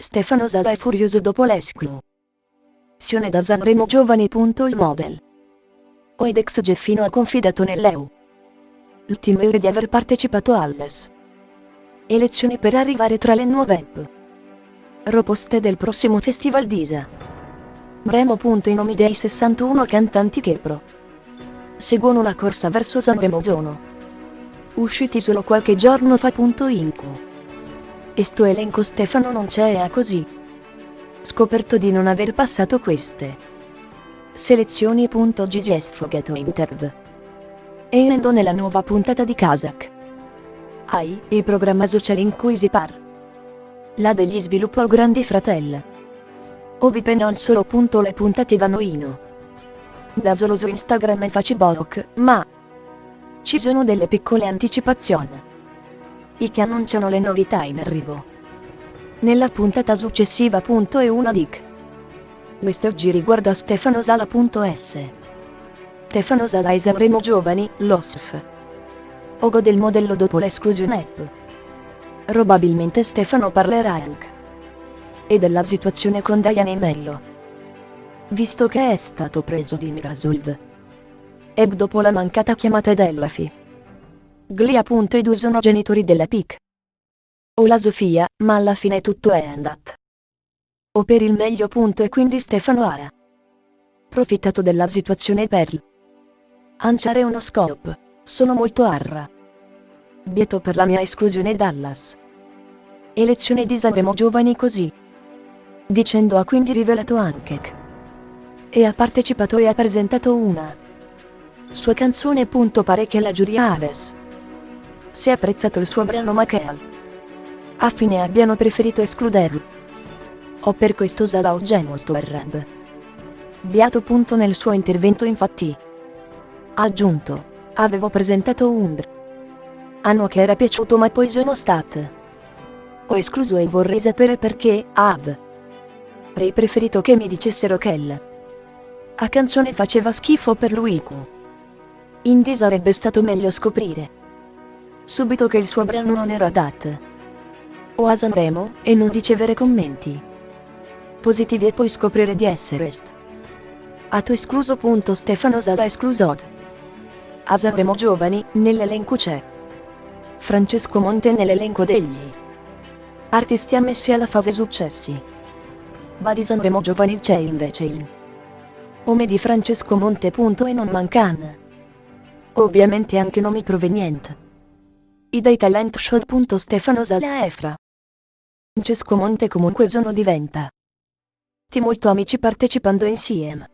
Stefano Sala è furioso dopo l'esclusione da Sanremo Giovani. Il model Oedex Geffino ha confidato nell'EU. L'ultimo ore di aver partecipato alle elezioni per arrivare tra le nuove proposte del prossimo Festival d'Isa. Remo. I nomi dei 61 cantanti che seguono la corsa verso Sanremo sono usciti solo qualche giorno fa. In questo elenco Stefano non c'è e ha così scoperto di non aver passato queste selezioni. Oggi si è sfogato interv erendo nella nuova puntata di Kazakh AI, il programma sociale in cui si parla degli sviluppi Grandi Fratelli. Ovi non solo. Le puntate vanno da solo su Instagram e Facebook, ma ci sono delle piccole anticipazioni che annunciano le novità in arrivo nella puntata successiva. E una dic questo oggi riguarda Stefano Sala. Stefano Sala e Sanremo Giovani, l'OSF Ogo del modello dopo l'esclusione app. Probabilmente Stefano parlerà anche della situazione con Diana Mello, visto che è stato preso di mira sul web dopo la mancata chiamata della Glia. I due sono genitori della PIC o la Sofia, ma alla fine tutto è andato o per il meglio. E quindi Stefano ha approfittato della situazione per lanciare uno scoop. Sono molto arrabbiato per la mia esclusione dallas elezione di Sanremo Giovani, così dicendo ha quindi rivelato anche che ha partecipato e ha presentato una sua canzone. Pare che la giuria si è apprezzato il suo brano ma che a fine abbiano preferito escluderlo. O per questo Sala oggi è molto arrabbiato. Nel suo intervento infatti ha aggiunto: avevo presentato un brano che era piaciuto ma poi sono stato escluso e vorrei sapere perché. Avrei preferito che mi dicessero che la canzone faceva schifo per lui. Quindi sarebbe stato meglio scoprire subito che il suo brano non era adatto a Sanremo e non ricevere commenti positivi e poi scoprire di essere stato escluso. Stefano Sala escluso a Sanremo Giovani. Nell'elenco c'è Francesco Monte. Nell'elenco degli artisti ammessi alla fase successi va di Sanremo Giovani c'è invece il nome di Francesco Monte. E non mancano ovviamente anche nomi provenienti dai talent show. Stefano Sala e Francesco Monte comunque sono diventati molto amici partecipando insieme